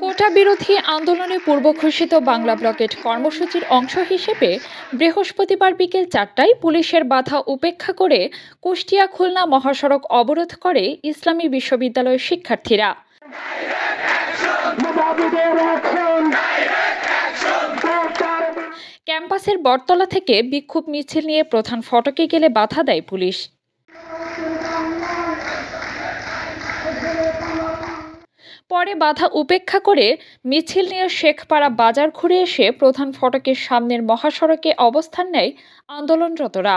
কোটা বিরোধী আন্দোলনে পূর্ব ঘোষিত বাংলা ব্লকেট কর্মসূচির অংশ হিসেবে বৃহস্পতিবার বিকেল ৪টায় পুলিশের বাধা উপেক্ষা করে কুষ্টিয়া খুলনা মহাসড়ক অবরোধ করে ইসলামী বিশ্ববিদ্যালয়ের শিক্ষার্থীরা। ক্যাম্পাসের বটতলা থেকে বিক্ষোভ মিছিল নিয়ে প্রধান ফটকে গেলে বাধা দেয় পুলিশ। পরে বাধা উপেক্ষা করে মিছিল নিয়ে শেখপাড়া বাজার ঘুরে এসে প্রধান ফটকের সামনের মহাসড়কে অবস্থান নেয় আন্দোলনরতরা।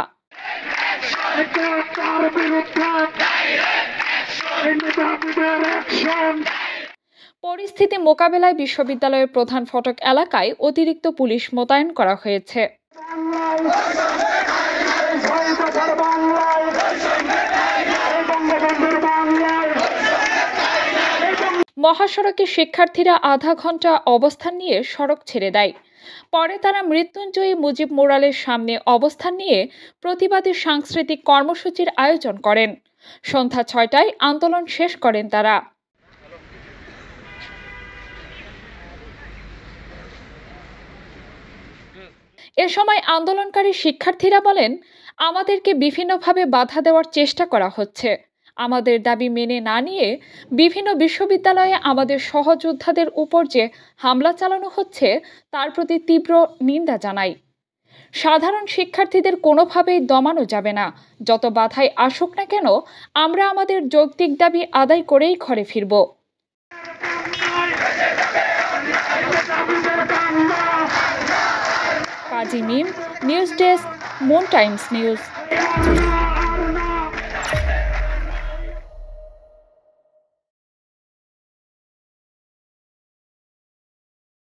পরিস্থিতি মোকাবেলায় বিশ্ববিদ্যালয়ের প্রধান ফটক এলাকায় অতিরিক্ত পুলিশ মোতায়েন করা হয়েছে। মহাসড়কে শিক্ষার্থীরা আধা ঘন্টা অবস্থান নিয়ে সড়ক ছেড়ে দেয়। পরে তারা মৃত্যুঞ্জয়ী মুজিব মোরালের সামনে অবস্থান নিয়ে প্রতিবাদী সাংস্কৃতিক কর্মসূচির আয়োজন করেন। সন্ধ্যা ৬টায় আন্দোলন শেষ করেন তারা। এ সময় আন্দোলনকারী শিক্ষার্থীরা বলেন, আমাদেরকে বিভিন্নভাবে বাধা দেওয়ার চেষ্টা করা হচ্ছে। আমাদের দাবি মেনে না নিয়ে বিভিন্ন বিশ্ববিদ্যালয়ে আমাদের সহযোদ্ধাদের উপর যে হামলা চালানো হচ্ছে তার প্রতি তীব্র নিন্দা জানাই। সাধারণ শিক্ষার্থীদের কোনোভাবেই দমানো যাবে না। যত বাধাই আসুক না কেন, আমরা আমাদের যৌক্তিক দাবি আদায় করেই ঘরে ফিরব। Kazi Mim, news desk, moon times news.